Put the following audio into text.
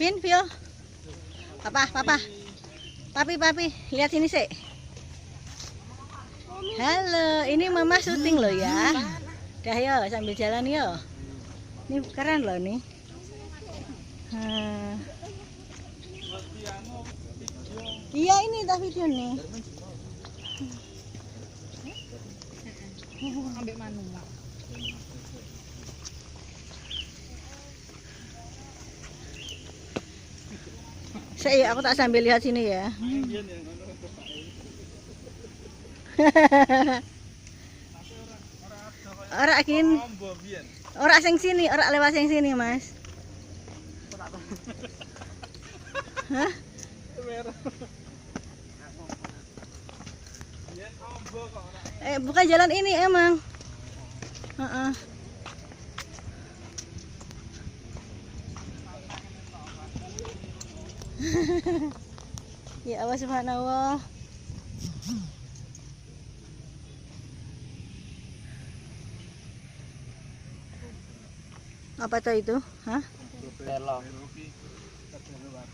Vin, Vio. Papa. Papi, lihat sini sih. Halo, ini mama syuting loh ya. Dah yo, sambil jalan yo. Ini keren loh nih. Iya ini dah video nih. Ambek manual. Saya aku tak sambil lihat sini ya. Ora gini. Ora sing sini, ora lewat sing sini, Mas. Hah? Bukan jalan ini emang. Ya Allah subhanallah. Apa tuh itu? Hah? Belok.